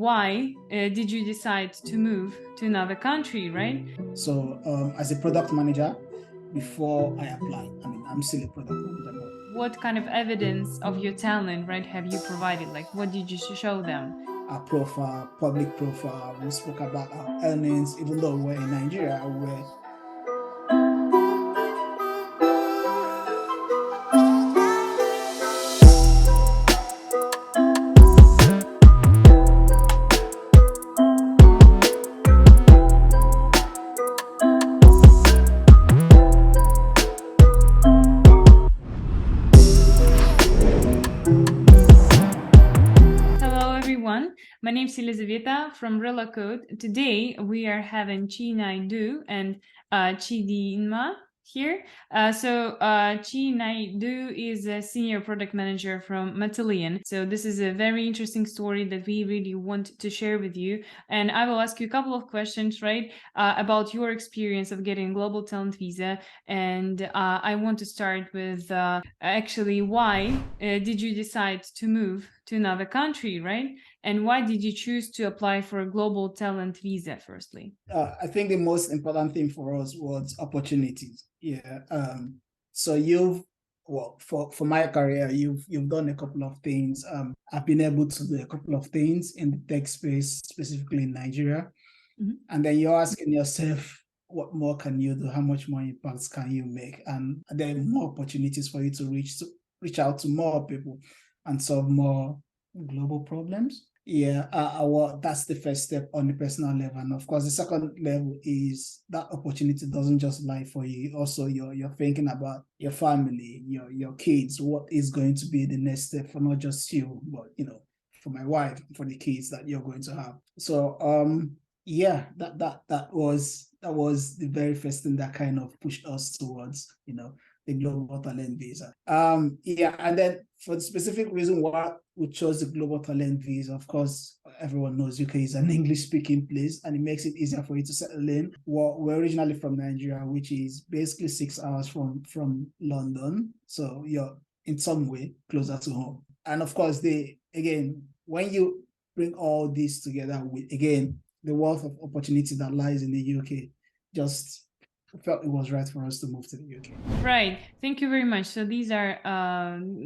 why did you decide to move to another country, right? So as a product manager, before I applied, I'm still a product manager. What kind of evidence of your talent, right, have you provided? Like, what did you show them? Our profile, public profile, we spoke about our earnings, even though we're in Nigeria, My name is Elizaveta from Relocode. Today we are having Chi Naidu and Chi Inma here. Chi Naidu is a senior product manager from Matillion. So this is a very interesting story that we really want to share with you. And I will ask you a couple of questions, right, about your experience of getting global talent visa. And I want to start with actually why did you decide to move to another country, right? And why did you choose to apply for a global talent visa firstly? I think the most important thing for us was opportunities. Yeah. For my career, you've done a couple of things. I've been able to do a couple of things in the tech space, specifically in Nigeria. Mm-hmm. And then you're asking yourself, what more can you do? How much more impacts can you make? And there are more opportunities for you to reach out to more people and solve more global problems. Yeah, well, that's the first step on the personal level. And of course, the second level is that opportunity doesn't just lie for you. Also, you're thinking about your family, your kids, what is going to be the next step for not just you, but for my wife, for the kids that you're going to have. So yeah, that was the very first thing that kind of pushed us towards, the global talent visa. Yeah, and then for the specific reason why we chose the global talent visa, of course, everyone knows UK is an English-speaking place, and it makes it easier for you to settle in. Well, we're originally from Nigeria, which is basically 6 hours from London, so you're in some way closer to home. And of course, when you bring all this together with, again, the wealth of opportunity that lies in the UK, just felt it was right for us to move to the UK. Right. Thank you very much. So these are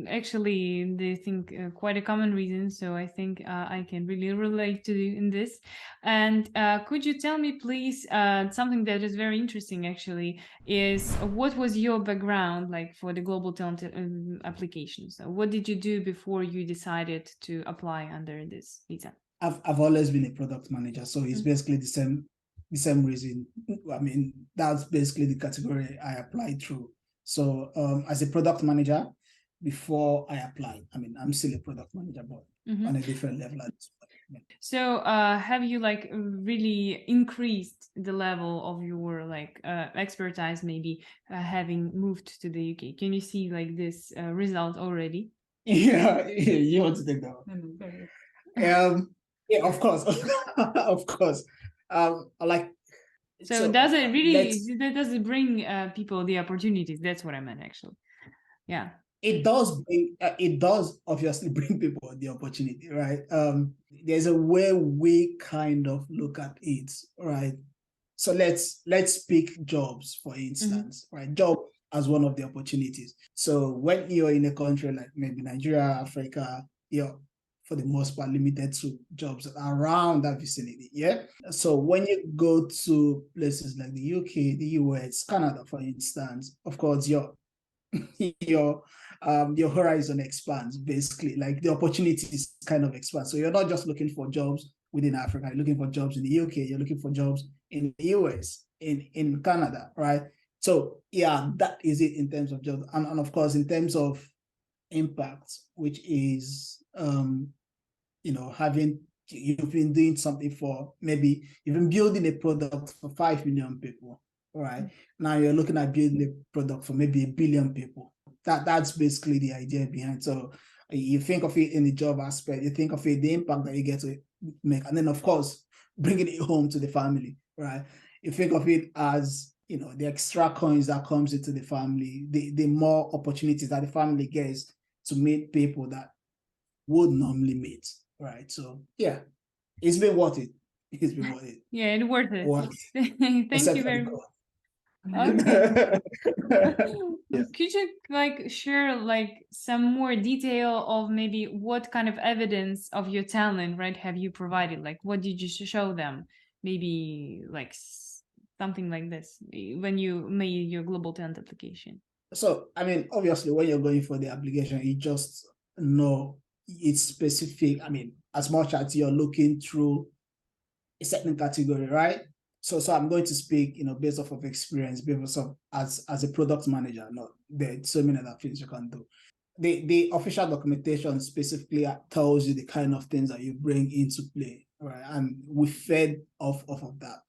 actually, they think quite a common reason. So I think I can really relate to you in this. And could you tell me, please, something that is very interesting, actually, is what was your background like for the global talent applications? So what did you do before you decided to apply under this visa? I've always been a product manager, so it's basically the same reason. That's basically the category I applied through. So as a product manager, before I applied, I'm still a product manager, but on a different level. So have you really increased the level of your expertise, maybe having moved to the UK? Can you see this result already? Yeah, you want to take that one? Yeah, of course. Of course. So does it really, does it bring people the opportunities? That's what I meant, actually. Yeah. It does obviously bring people the opportunity, right? There's a way we kind of look at it, right? So let's pick jobs, for instance, right? Job as one of the opportunities. So when you're in a country like maybe Nigeria, Africa, you're for the most part limited to jobs around that vicinity. Yeah. So when you go to places like the UK, the US, Canada, for instance, of course, your horizon expands, basically, like the opportunities kind of expand. So you're not just looking for jobs within Africa, you're looking for jobs in the UK, you're looking for jobs in the US, in Canada, right? So yeah, that is it in terms of jobs. And of course, in terms of impact, which is you've been doing something for, maybe you've been building a product for 5 million people, right? Now you're looking at building a product for maybe 1 billion people. That's basically the idea behind. So you think of it in the job aspect, you think of it, the impact that you get to make, and then of course, bringing it home to the family, right? You think of it as, the extra coins that comes into the family, the more opportunities that the family gets to meet people that would normally meet, right? So yeah. It's been worth it. It's been worth it. Yeah, it's worth it. Worth it. Thank Except you for the very much. cost. Okay. Yeah. Could you like share like some more detail of maybe what kind of evidence of your talent, right, have you provided? Like what did you show them? Maybe like something like this when you made your global talent application. So, I mean, obviously, when you're going for the application, you just know it's specific. I mean, as much as you're looking through a certain category, right? So I'm going to speak, based off of experience, based off as a product manager. No, there's so many other things you can do. The official documentation specifically tells you the kind of things that you bring into play, right? And we fed off of that.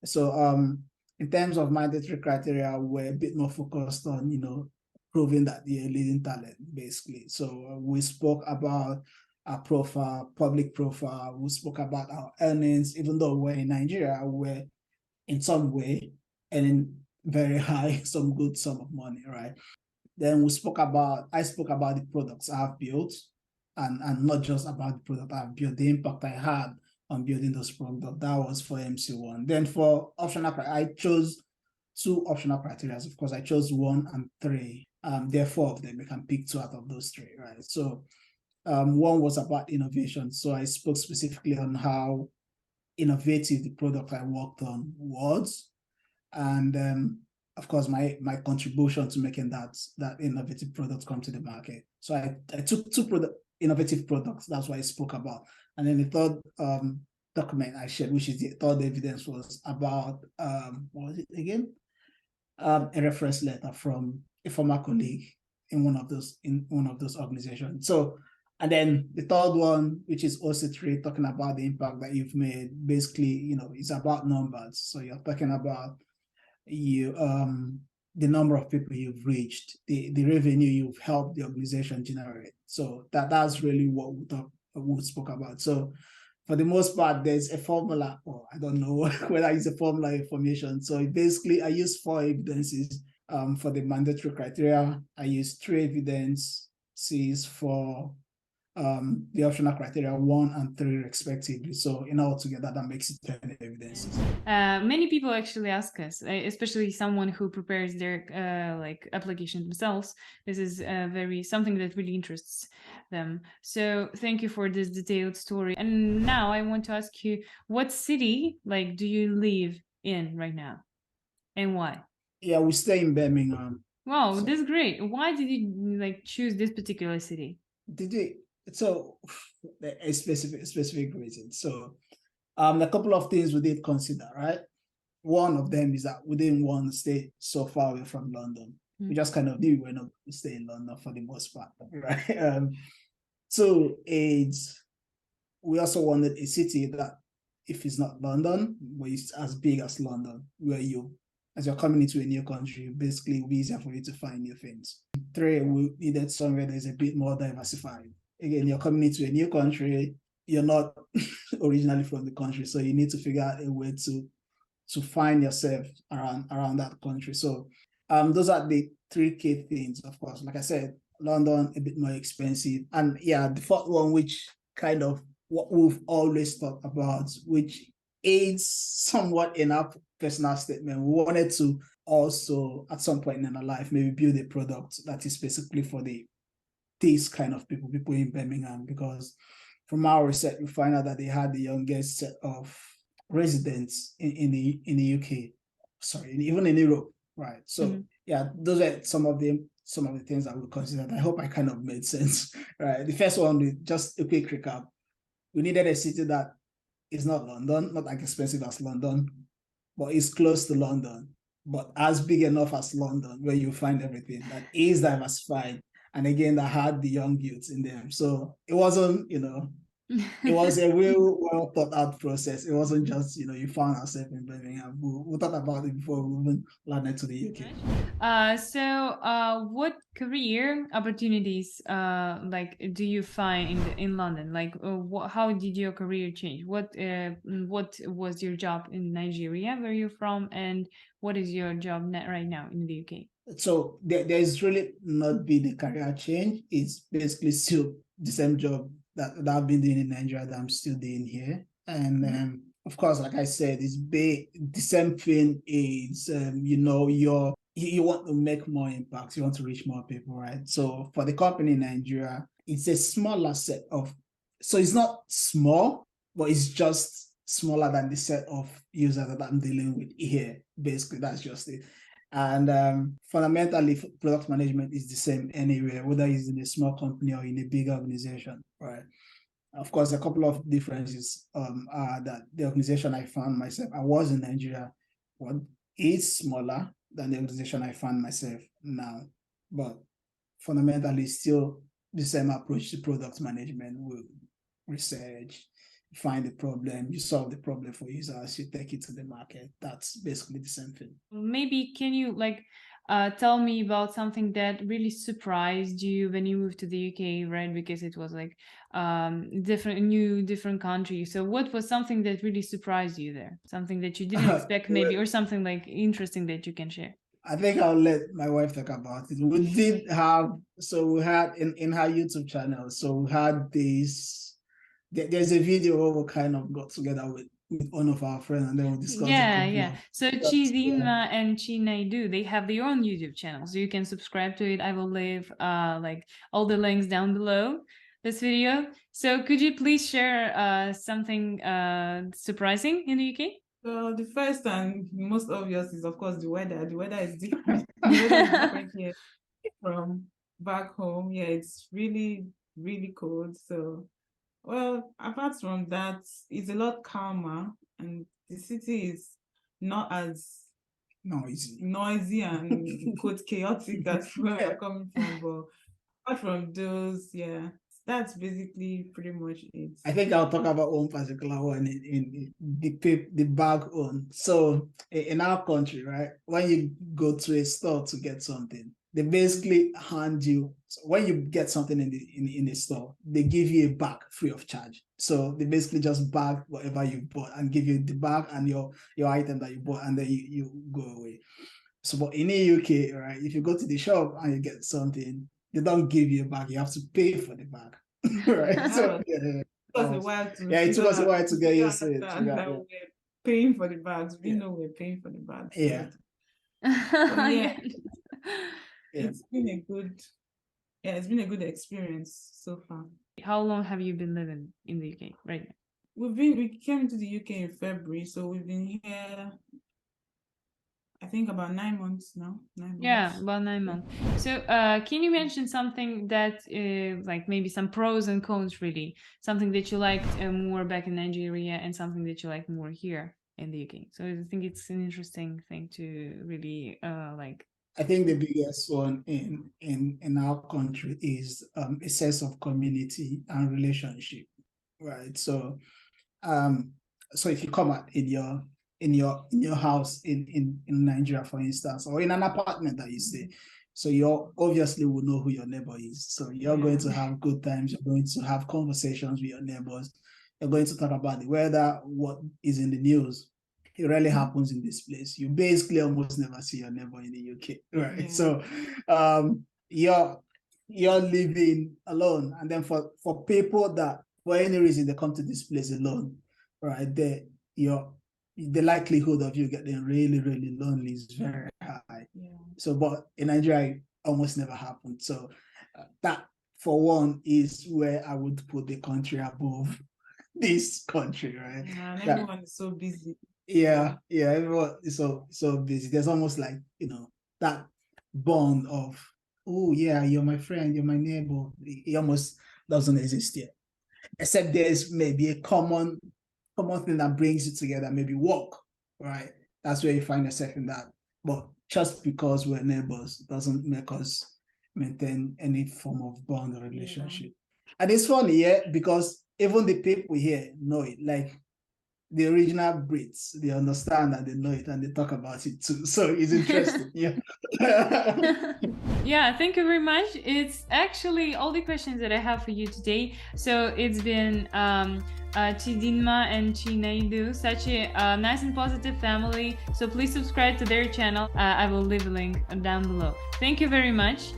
So in terms of mandatory criteria, we're a bit more focused on, proving that you're a leading talent, basically. So we spoke about our profile, public profile. We spoke about our earnings, even though we're in Nigeria, we're in some way earning very high, some good sum of money, right? Then I spoke about the products I've built and not just about the product I've built, the impact I had on building those products. That was for MC1. Then for optional, I chose 2 optional criteria. Of course, I chose 1 and 3. There are 4 of them. You can pick 2 out of those 3, right? So 1 was about innovation. So I spoke specifically on how innovative the product I worked on was. And of course, my contribution to making that innovative product come to the market. So I took 2 innovative products. That's what I spoke about. And then the third document I shared, which is the third evidence, was about what was it again? A reference letter from a former colleague in one of those organizations. So, and then the third one, which is OC3, talking about the impact that you've made. Basically, it's about numbers. So you're talking about the number of people you've reached, the revenue you've helped the organization generate. So that's really what we spoke about. So for the most part, there's a formula, or I don't know whether it's a formula information. So basically, I use 4 evidences for the mandatory criteria. I use 3 evidences for the optional criteria 1 and 3 respectively. So in all together, that makes it 10 evidences. Many people actually ask us, especially someone who prepares their like application themselves. This is something that really interests them. So thank you for this detailed story. And now I want to ask you, what city like do you live in right now, and why? Yeah, we stay in Birmingham. Wow, so, that's great. Why did you like choose this particular city? Did you? So a specific reason. So a couple of things we did consider, right? One of them is that we didn't want to stay so far away from London. We just kind of knew we were not going to stay in London for the most part, right? 2 is we also wanted a city that, if it's not London, but it's as big as London, where as you're coming into a new country, basically it'll be easier for you to find new things. 3, we needed somewhere that is a bit more diversified. Again, you're coming into a new country, you're not originally from the country, so you need to figure out a way to find yourself around that country. So those are the 3 key things, of course. Like I said, London, a bit more expensive. And yeah, the 4th one, which kind of what we've always talked about, which aids somewhat in our personal statement. We wanted to also, at some point in our life, maybe build a product that is specifically for these kind of people in Birmingham, because from our research, we find out that they had the youngest set of residents in the UK, sorry, even in Europe, right? So yeah, those are some of the things that we considered. I hope I kind of made sense, right? The first one, just a quick recap. We needed a city that is not London, not like expensive as London, but is close to London, but as big enough as London, where you find everything, that is diversified, and again, that had the young youths in them. So it wasn't, it was a real well thought out process. It wasn't just, you found ourselves in Birmingham. We thought about it before we even landed to the UK. So what career opportunities like do you find in London? Like how did your career change? What was your job in Nigeria, where you're from, and what is your job right now in the UK? So there's really not been a career change. It's basically still the same job that I've been doing in Nigeria that I'm still doing here. And of course, like I said, the same thing is, you want to make more impact, you want to reach more people, right? So for the company in Nigeria, it's a smaller set of, so it's not small, but it's just smaller than the set of users that I'm dealing with here. Basically, that's just it. And fundamentally, product management is the same anywhere, whether it's in a small company or in a big organization, right? Of course, a couple of differences are that the organization I found myself, I was in Nigeria, is smaller than the organization I found myself now, but fundamentally still the same approach to product management. With research, find the problem, you solve the problem for users, you take it to the market. That's basically the same thing. Maybe can you tell me about something that really surprised you when you moved to the UK, right? Because it was like different country. So what was something that really surprised you there? Something that you didn't expect maybe, or something like interesting that you can share? I think I'll let my wife talk about it. We had in her YouTube channel, so we had there's a video where we kind of got together with one of our friends and then we discussed So Chidinma and Chinaidu, they have their own YouTube channel, so you can subscribe to it. I will leave all the links down below this video. So could you please share something surprising in the UK? So the first and most obvious is, of course, the weather. The weather is different. The weather is different here from back home. Yeah, it's really, really cold. So, well, apart from that, it's a lot calmer, and the city is not as noisy and quote chaotic as where we're coming from. But apart from those, yeah, that's basically pretty much it. I think I'll talk about one particular one in the bag on. So in our country, right, when you go to a store to get something, they basically hand you, so when you get something in the store, they give you a bag free of charge. So they basically just bag whatever you bought and give you the bag and your item that you bought, and then you go away. So but in the UK, right, if you go to the shop and you get something, they don't give you a bag, you have to pay for the bag. Right. So it took us a while to get used to it. We're paying for the bags. We know we're paying for the bags. Yeah. It's been a good experience so far. How long have you been living in the UK right now? We came to the UK in February, so we've been here I think about 9 months now. 9 months. Yeah, about 9 months. So can you mention something that like maybe some pros and cons, really, something that you liked more back in Nigeria and something that you like more here in the UK? So I think it's an interesting thing to really like. I think the biggest one in our country is a sense of community and relationship, right? So if you come out in your house in Nigeria, for instance, or in an apartment that you stay, so you obviously will know who your neighbor is. So you're going to have good times, you're going to have conversations with your neighbors, you're going to talk about the weather, what is in the news. It rarely happens in this place. You basically almost never see your neighbor in the UK, right? So you're living alone. And then for people that for any reason they come to this place alone, right, the likelihood of you getting really, really lonely is very high. So, but in Nigeria, it almost never happened. So that, for one, is where I would put the country above this country, right? And everyone is so busy. Yeah, everyone is so busy. There's almost like, that bond of, oh yeah, you're my friend, you're my neighbor. It almost doesn't exist yet. Except there's maybe a common thing that brings you together, maybe work, right? That's where you find yourself in that. But just because we're neighbors doesn't make us maintain any form of bond or relationship. And it's funny, because even the people here know it. Like the original Brits, they understand and they know it and they talk about it too. So it's interesting. Yeah, thank you very much. It's actually all the questions that I have for you today. So it's been Chidinma and Chinaidu, such a nice and positive family. So please subscribe to their channel. I will leave a link down below. Thank you very much.